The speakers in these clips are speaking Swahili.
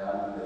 Amen.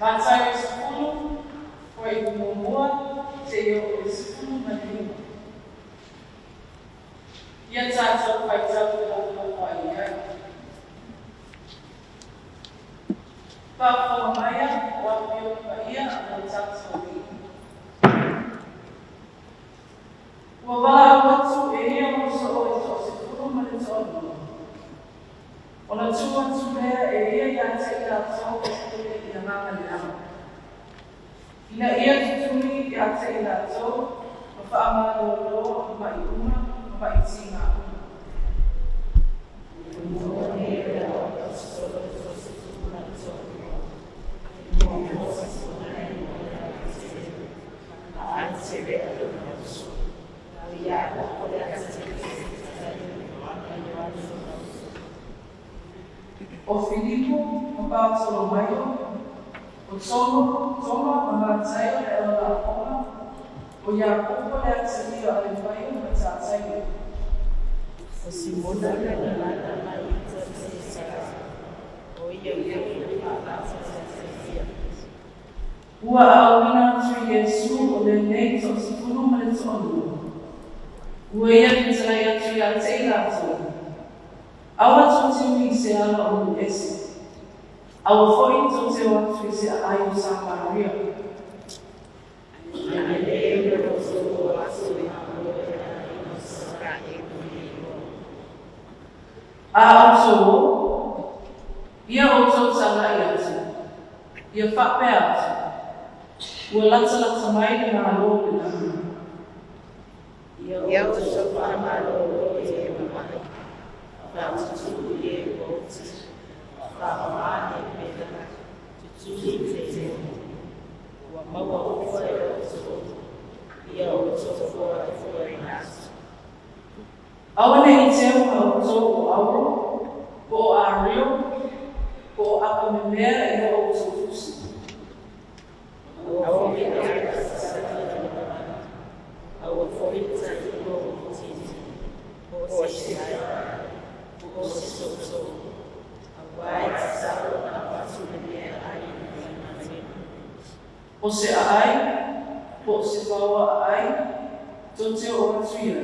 Matai o sifunu, o i kumumua, te o sifunu manima. Ia tātou pai tau e hoko pai ia. Pāpua maia, o apio pa ia, o tātou i. Ua wala watu e ia o so o i tō sifunu mani tōnu. O na tua tumea e ia ia te ia tau o sifunu i a nganga ni ama. Ina ia tutumi ia te ia tau, o whaamano loa, ma i uma, ma i tinga uma. O Filipo, o Bartolomaio, o Toma, o Mateo, e o Lapoma, o Iacopo, e a Tania, o Alempaio, o Tataio. O Simona, e o Lata, o Iupeli, ua auina atu Iesu o lenei tō sifunu male tonu. Ua ia kitai atu ia te ilato. Awa tō te ui se ala o esi. Awa fōi tō te watu i se ai o Samaria. A auto ia o tō tala i atu. Ia whape atu. Ua lata mai ni ngā lō ni nā. Ia o tō whamalo i e mamai. Whātutu i e kōti. Whamane pētana. Tutu i te ua maua o whae o tō. Ia o tō whore i nāsu. Awane i te uma o tō o auro. Ko a reo. Ko a pamemea i o tō fusi. Our forita o se ai, po se paua ai, tō te o atuia.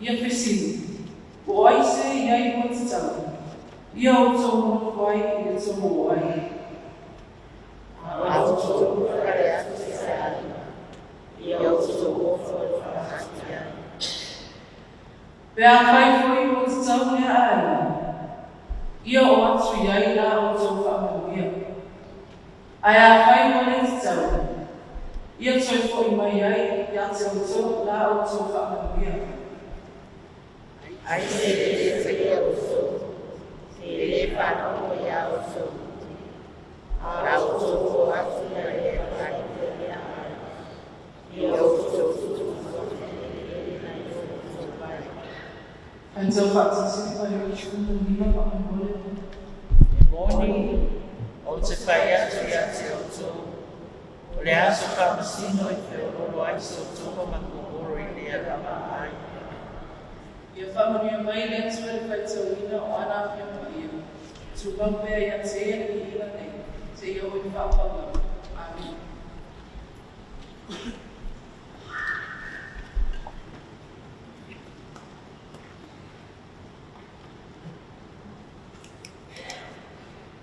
Ia whesini, o aise i ai mo te tau. Ia o tō mono wai i e tō mo wai. Pea kai foi o te tau mea ai. Ia o atu iai la o tō whaamanuia. Ai a kai mone te tau. Ia toi foi mai ai, ia te o tō la o tō whaamanuia. Ai te te o tō. Te le whanau o ia o tō. A o tō o atu na e kai te mea ai. Ia o tō tutu. Until Father by which we believe on the morning, also Fire to Yato, Leaso Faamisino, if you are so to Macoro in the Arama. Your family of violence will fight so we know one of you to compare and say anything, say you will follow. Amen.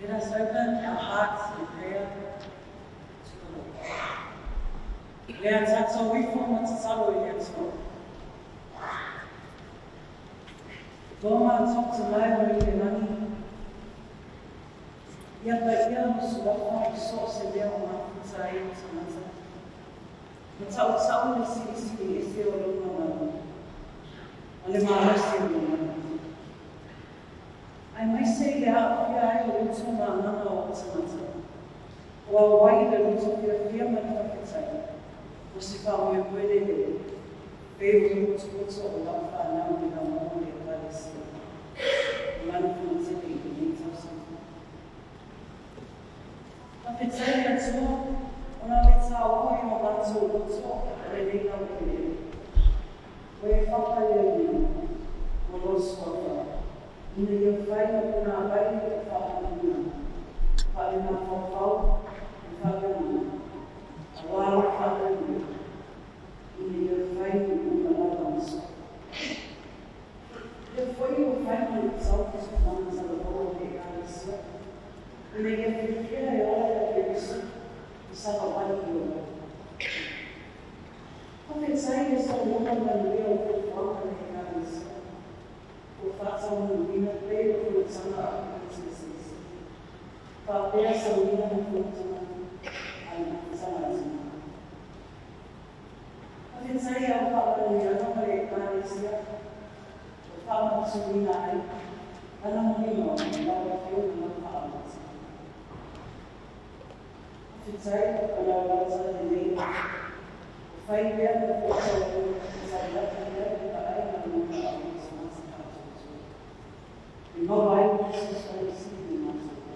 Let us open our hearts in prayer to the Lord. Let us also reform to sorrow in Him. Goma talk to library and money. Yet the ear was walking source and there on my side to answer. But I was only seeing is still alone. Only my still I might say that I will to my mother or something. Or why the little fear my prophet was if I were willing. They will put so love now with our own advice. One from the city needs something. But it's a little, when it's our way of us who will talk, and they know it. We're following or lost for Ina ia whai o kuna wai o te whakamuna. Whai na whawhau, saulia na kuituma al-Salazima. Kasi saya ako niya ng malekari siya. Kapag sabihin na ay, alam mo nyo, bawat yun ang makaamat siya. Kasi saya ako palawag sa dilim. Five years na po sa lahat ng lahat ay ang makaamat sa mga sakasya. Ibaway ko sa isipin na sa ko.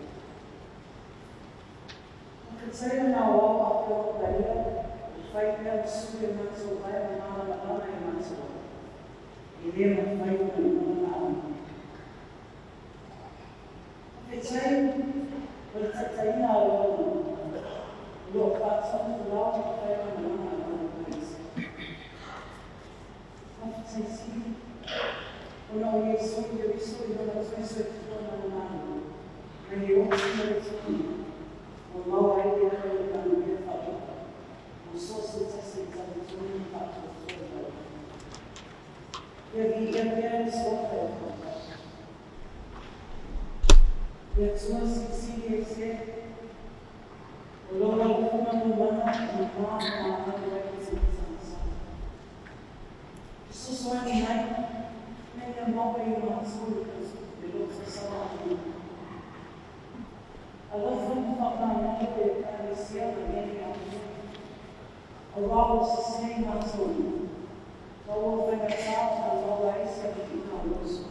Kasi saya na ako ako dahil 5 years sulit na sa kaya ng mga laban ay masok. Hindi ang 5 na mga laban. Kasi saya, wala sa na ako. Lupa sa lawa kaya ng mga laban. Kasi saya, una Yesu ina nasuisa kuona na na hiyo sio mama wale wanafanya hapo usosi sasa itazuia hapo ya vijana sote ya tuwasi sisi unaona kama mama na sasa swali Nella nuova innovazione dello stesso anno. Allora fu fatta per la missione di Allora sistema solo. Dopo pensato allora essere finaloso.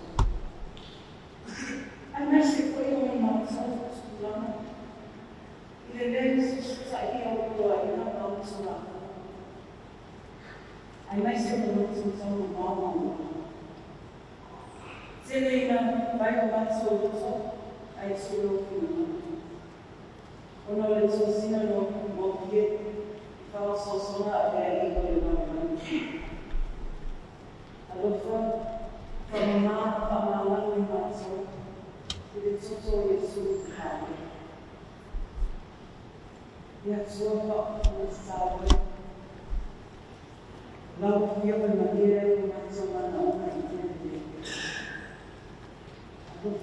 A me se poi una innovazione scusando. Il lenzo sai io non sono. A me se non sono nuovo. Selena vai avanzando ai suoi figli. Uno le sosina non può che fa sossonare le mani. Allora fa mamma in mezzo e sotto il suo capo. E a sua papà stava. La io per maniera in mezzo alla nonna Kalau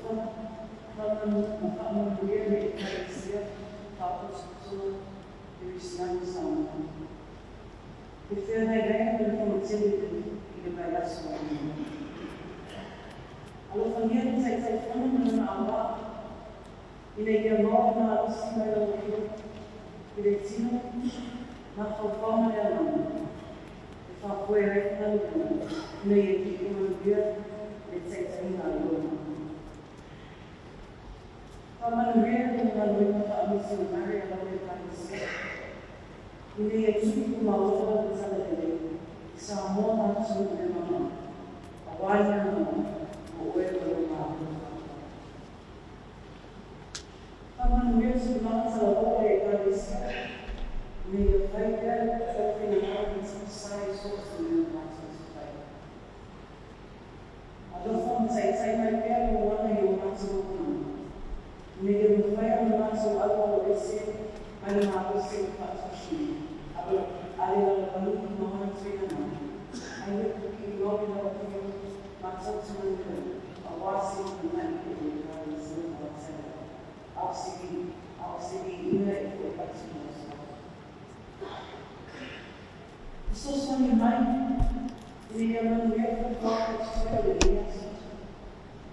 dia berkaitan tahu sesuatu Missionary Samoa. Kita ada yang berfungsi di dalam semua. Kalau kalian saya mengenal Allah, ini dia mau harus melalui dari sini nak perform dalam. Kita boleh lakukan ini dia saya lalu. Pamanuel dengan Komiti Faamisionare yang berkaitan ini yang mau bersama dengan Samoa sudah memang awalnya boleh berumah. Pamanuel sudah selalu berkaitan ini baiknya terkena saya sosial masyarakat. Ada form saya mereka mengenai masyarakat. Negeri Mufaya mengacu alur isi mana manusia pasti. Apalagi ada lalu mohon cerita. Ada bukti lobi maksud sebenarnya awasi dengan itu dari semua saya. Awasi ini itu pasti. Sesuatu yang ini yang menjadi pokok sekali dia.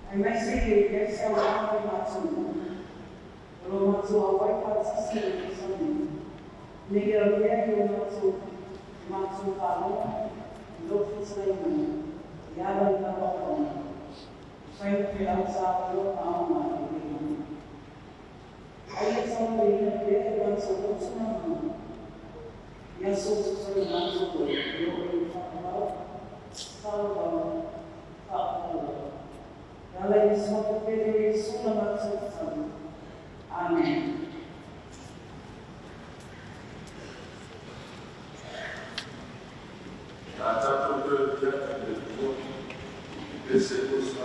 Saya masih biasa orang macam Roma tua vai partire di Samoa. Negare che Matsu Fale, Lotu Samoa, Yara da Bocca. Sai che alzare a una idea. Ai sono le idee che sono sono. Ya sono Matsu, io Fale. Dalam semua periode sudah masuk sama. Amin. Kata pekerjaan itu disebut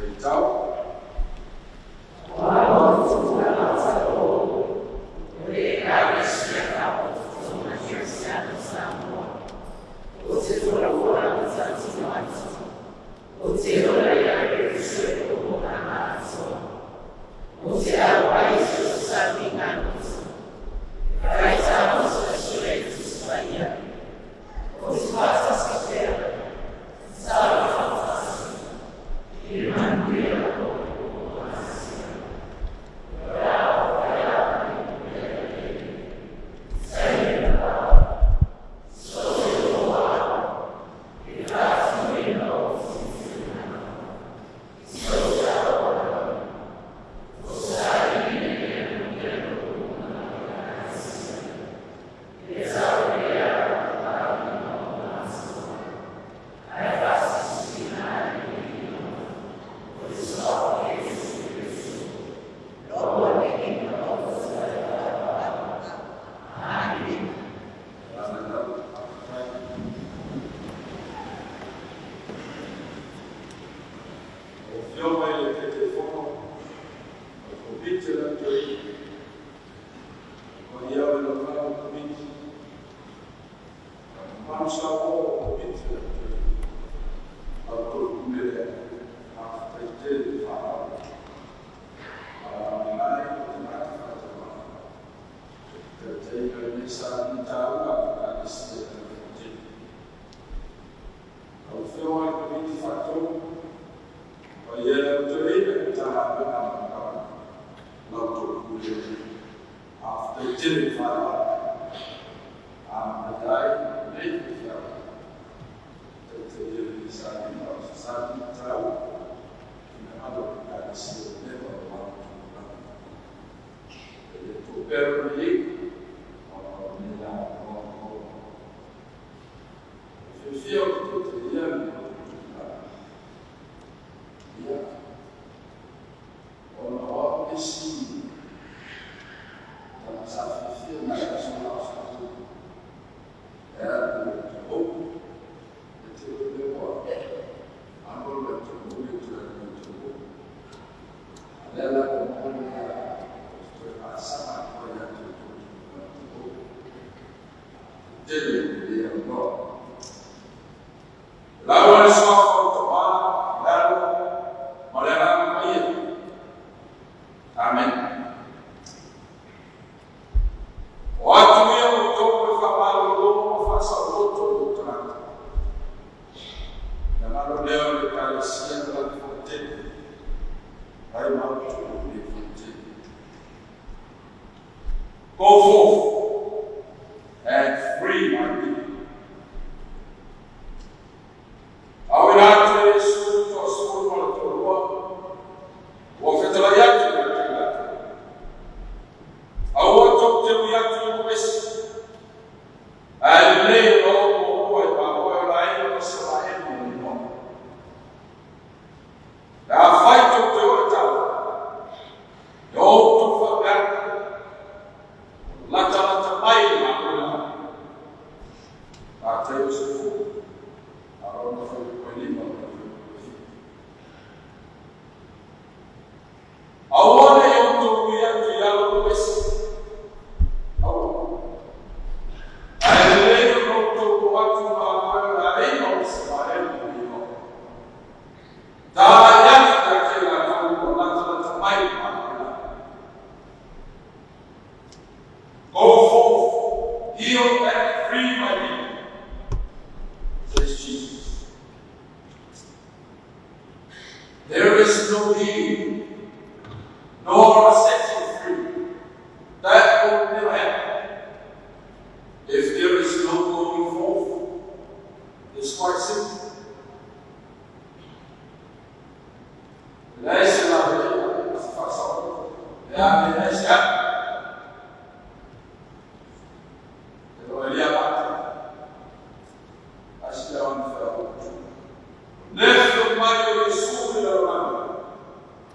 Então,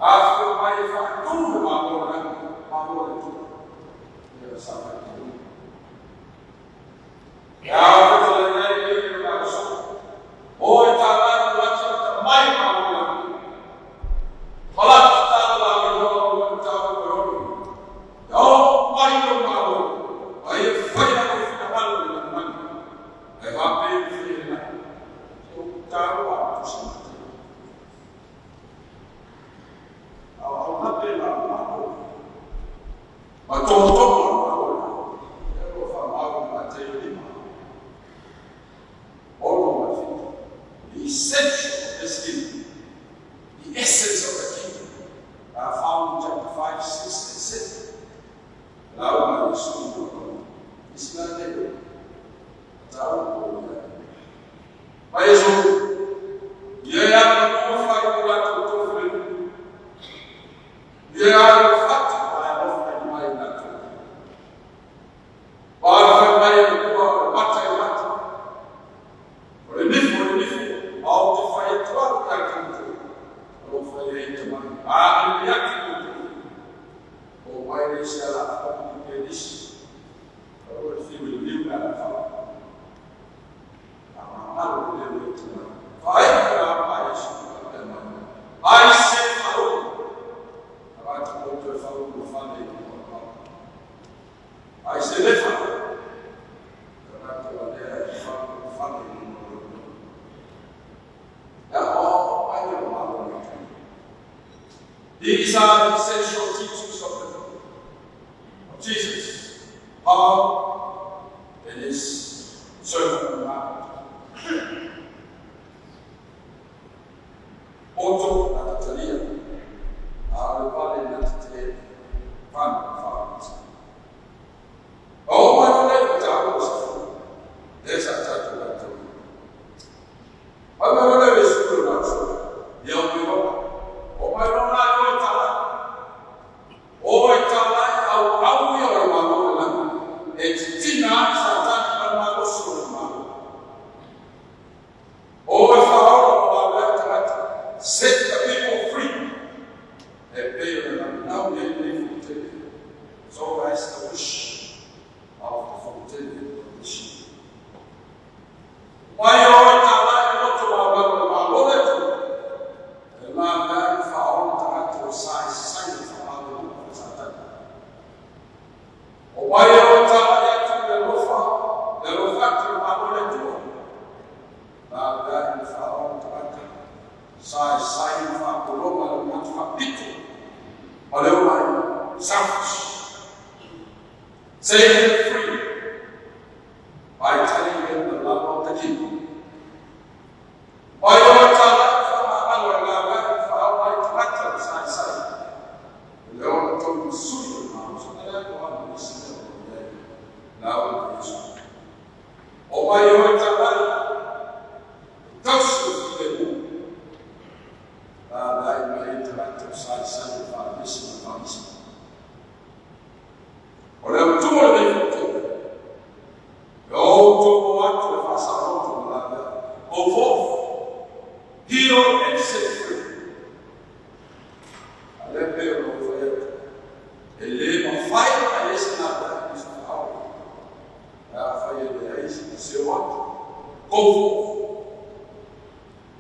After my factura, These are the essential teachings of Jesus, how in his Sermon on the Mount. Otto na Tatalia, Iupeli na Tatalia, Fale. Oh, my name is Talavou. There's a title that to me. My name is Tupulaga. Oh, my name is set the people free. They pay them now they live for TELE. So that's the wish of the TELE condition. Why are not to our Lotu? The man that found to size sign from our Satan. Why are the Lofa to our Lotu? That found sai fa koloma na fa pito oleo mai selfish set them free by telling them the love of the King. Why don't I fa sai oleo to suru na so na ko na sisi na Yesu o why don't I heal and set free. A live of fire, I listen up is power. Fire, there is, say what? Go forth.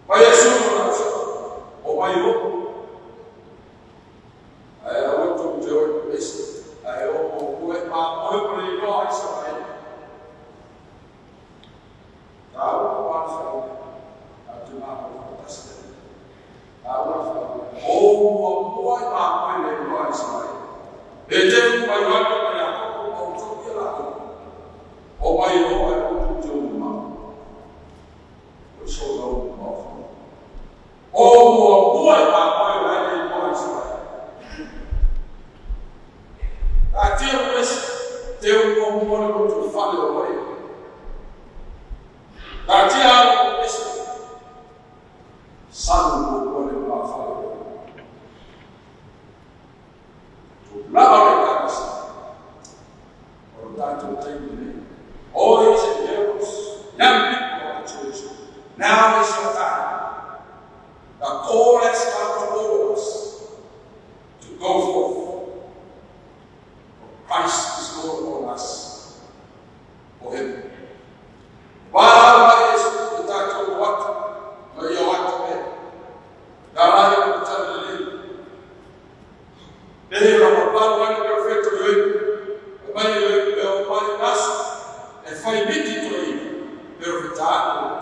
By a soul, or by you. I want to join this. I open my eyes. Now is your time. The call has come to all of us to go forth. For Christ is Lord on us. For him. While is the title what? May you want to be. God will tell you. They are about one perfect to you. When you will find us and find it to you. Perfect time.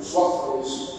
Sofres